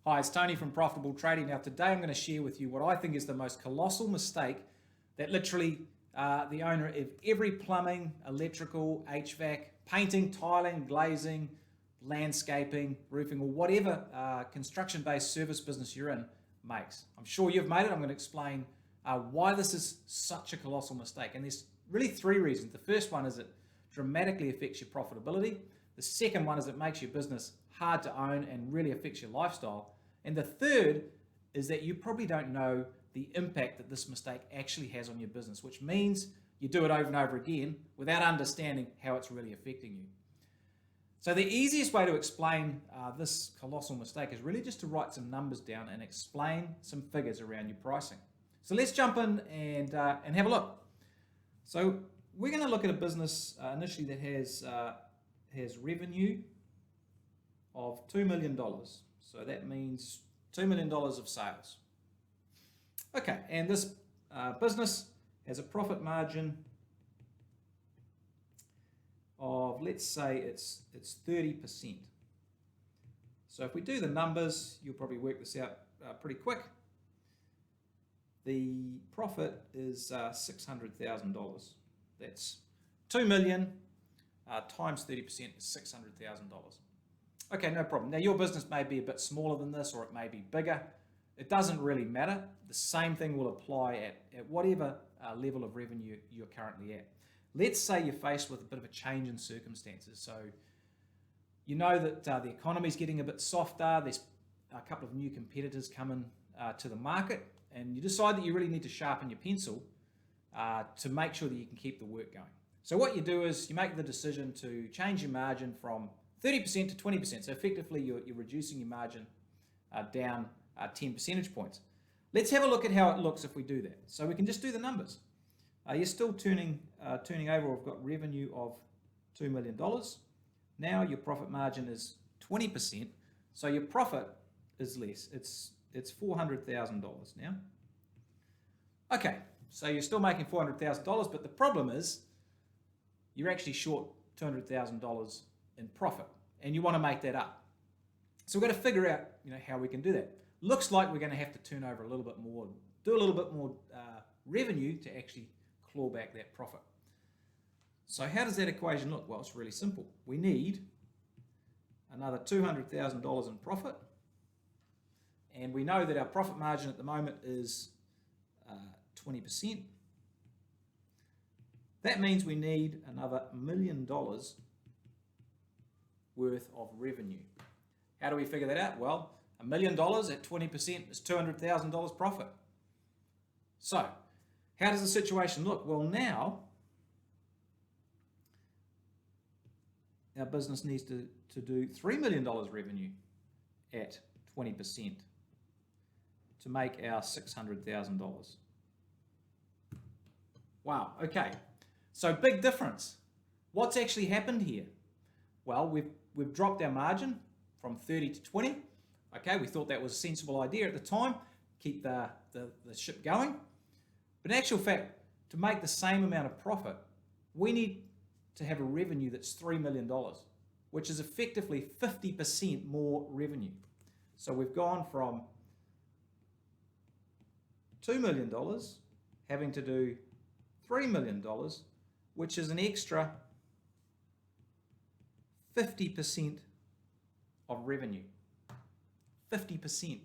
Hi, it's Tony from Profitable Trading. Now, today I'm going to share with you what I think is the most colossal mistake that literally the owner of every plumbing, electrical, HVAC, painting, tiling, glazing, landscaping, roofing, or whatever construction-based service business you're in makes. I'm sure you've made it. I'm going to explain why this is such a colossal mistake. And there's really three reasons. The first one is it dramatically affects your profitability. The second one is it makes your business hard to own and really affects your lifestyle. And the third is that you probably don't know the impact that this mistake actually has on your business, which means you do it over and over again without understanding how it's really affecting you. So the easiest way to explain this colossal mistake is really just to write some numbers down and explain some figures around your pricing. So let's jump in and have a look. So we're going to look at a business initially that has revenue of $2 million. So that means $2 million of sales. Okay, and this business has a profit margin of, let's say it's 30%. So if we do the numbers, you'll probably work this out pretty quick. The profit is $600,000. That's 2 million times 30% is $600,000. Okay, no problem. Now your business may be a bit smaller than this, or it may be bigger. It doesn't really matter. The same thing will apply at whatever level of revenue you're currently at. Let's say you're faced with a bit of a change in circumstances. So you know that the economy's getting a bit softer. There's a couple of new competitors coming to the market, and you decide that you really need to sharpen your pencil to make sure that you can keep the work going. So what you do is you make the decision to change your margin from 30% to 20%. So effectively you're reducing your margin down 10 percentage points. Let's have a look at how it looks if we do that. So we can just do the numbers. You're still turning over. We've got revenue of $2 million. Now your profit margin is 20%. So your profit is less. It's $400,000 now. Okay, so you're still making $400,000, but the problem is you're actually short $200,000 in profit, and you want to make that up. So we've got to figure out, how we can do that. Looks like we're going to have to turn over a little bit more, do a little bit more revenue to actually claw back that profit. So how does that equation look? Well, it's really simple. We need another $200,000 in profit, and we know that our profit margin at the moment is 20%. That means we need another $1 million worth of revenue. How do we figure that out? Well, $1 million at 20% is $200,000 profit. So, how does the situation look? Well, now our business needs to do $3 million revenue at 20% to make our $600,000. Wow, okay. So big difference. What's actually happened here? Well, we've dropped our margin from 30 to 20. Okay, we thought that was a sensible idea at the time, keep the ship going. But in actual fact, to make the same amount of profit, we need to have a revenue that's $3 million, which is effectively 50% more revenue. So we've gone from $2 million having to do $3 million, which is an extra 50% of revenue. 50%.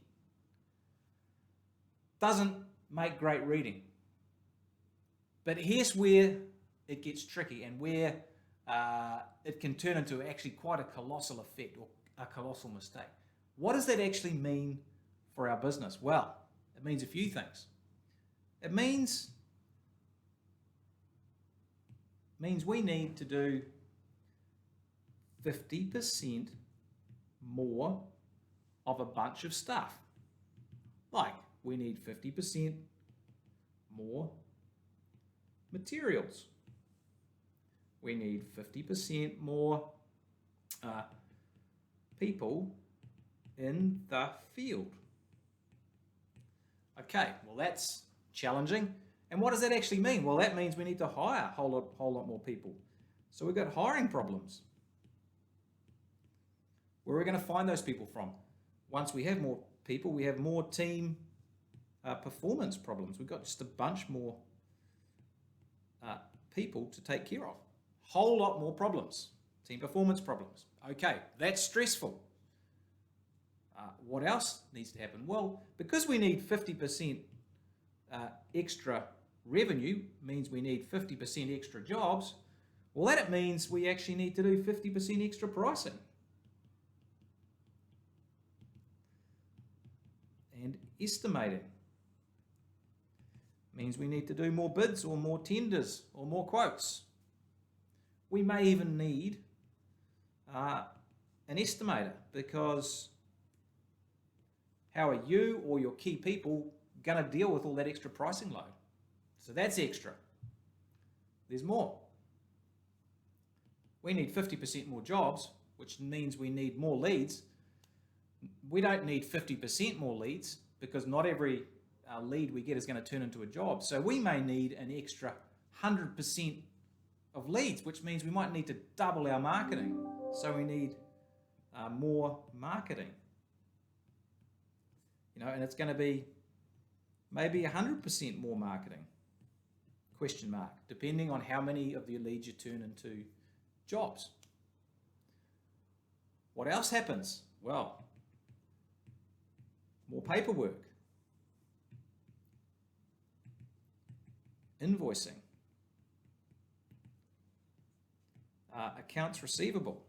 Doesn't make great reading. But here's where it gets tricky and where it can turn into actually quite a colossal effect or a colossal mistake. What does that actually mean for our business? Well, it means a few things. It means we need to do 50% more of a bunch of stuff. Like, we need 50% more materials. We need 50% more people in the field. Okay, well that's challenging. And what does that actually mean? Well, that means we need to hire a whole lot more people. So we've got hiring problems. Where are we going to find those people from? Once we have more people, we have more team performance problems. We've got just a bunch more people to take care of. Whole lot more problems, team performance problems. Okay, that's stressful. What else needs to happen? Well, because we need 50% extra revenue, means we need 50% extra jobs. Well, that means we actually need to do 50% extra pricing. And estimating means we need to do more bids or more tenders or more quotes. We may even need an estimator, because how are you or your key people going to deal with all that extra pricing load? So that's extra. There's more. We need 50% more jobs, which means we need more leads. We don't need 50% more leads, because not every lead we get is going to turn into a job. So we may need an extra 100% of leads, which means we might need to double our marketing. So we need more marketing. And it's going to be maybe 100% more marketing, question mark, depending on how many of your leads you turn into jobs. What else happens? Well, more paperwork, invoicing, accounts receivable,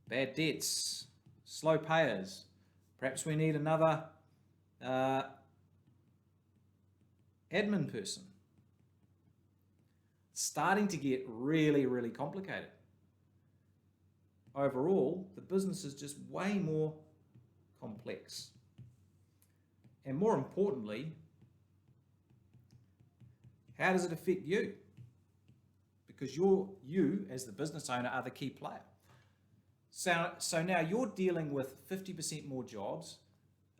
bad debts, slow payers. Perhaps we need another admin person. It's starting to get really, really complicated. Overall, the business is just way more complex. And more importantly, how does it affect you? Because you as the business owner are the key player. So now you're dealing with 50% more jobs,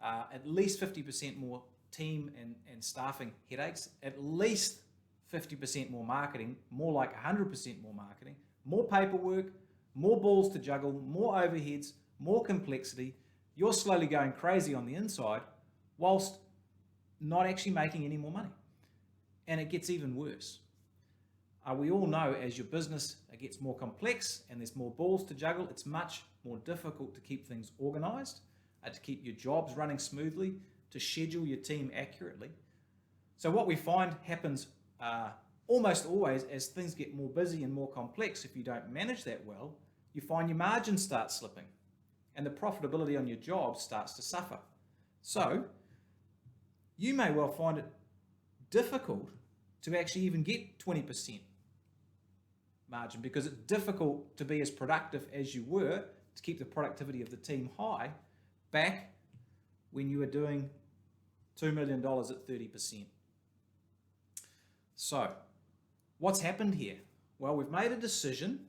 at least 50% more team and staffing headaches, at least 50% more marketing, more like 100% more marketing, more paperwork, more balls to juggle, more overheads, more complexity. You're slowly going crazy on the inside whilst not actually making any more money. And it gets even worse. We all know as your business gets more complex and there's more balls to juggle, it's much more difficult to keep things organized, to keep your jobs running smoothly, to schedule your team accurately. So what we find happens almost always as things get more busy and more complex, if you don't manage that well, you find your margins start slipping and the profitability on your job starts to suffer. So you may well find it difficult to actually even get 20% margin, because it's difficult to be as productive as you were to keep the productivity of the team high back when you were doing $2 million at 30%. So what's happened here? Well, we've made a decision.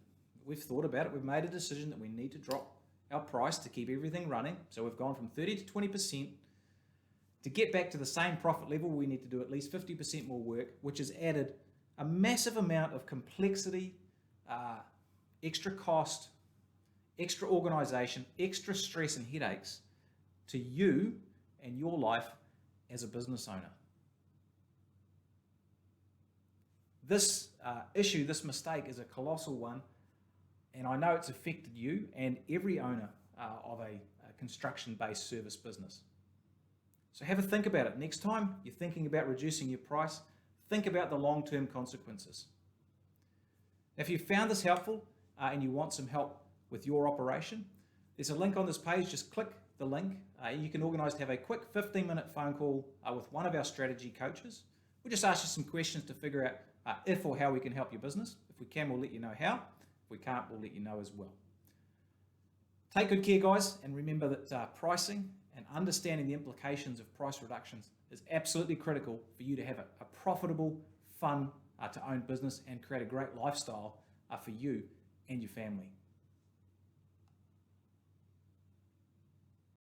We've thought about it. We've made a decision that we need to drop our price to keep everything running. So we've gone from 30 to 20%. To get back to the same profit level, we need to do at least 50% more work, which has added a massive amount of complexity, extra cost, extra organization, extra stress and headaches to you and your life as a business owner. This issue, this mistake is a colossal one, and I know it's affected you and every owner of a construction-based service business. So have a think about it. Next time you're thinking about reducing your price, think about the long-term consequences. If you found this helpful and you want some help with your operation, there's a link on this page. Just click the link. You can organise to have a quick 15-minute phone call with one of our strategy coaches. We'll just ask you some questions to figure out if or how we can help your business. If we can, we'll let you know how. If we can't, we'll let you know as well. Take good care, guys, and remember that pricing and understanding the implications of price reductions is absolutely critical for you to have a profitable, fun to own business and create a great lifestyle for you and your family.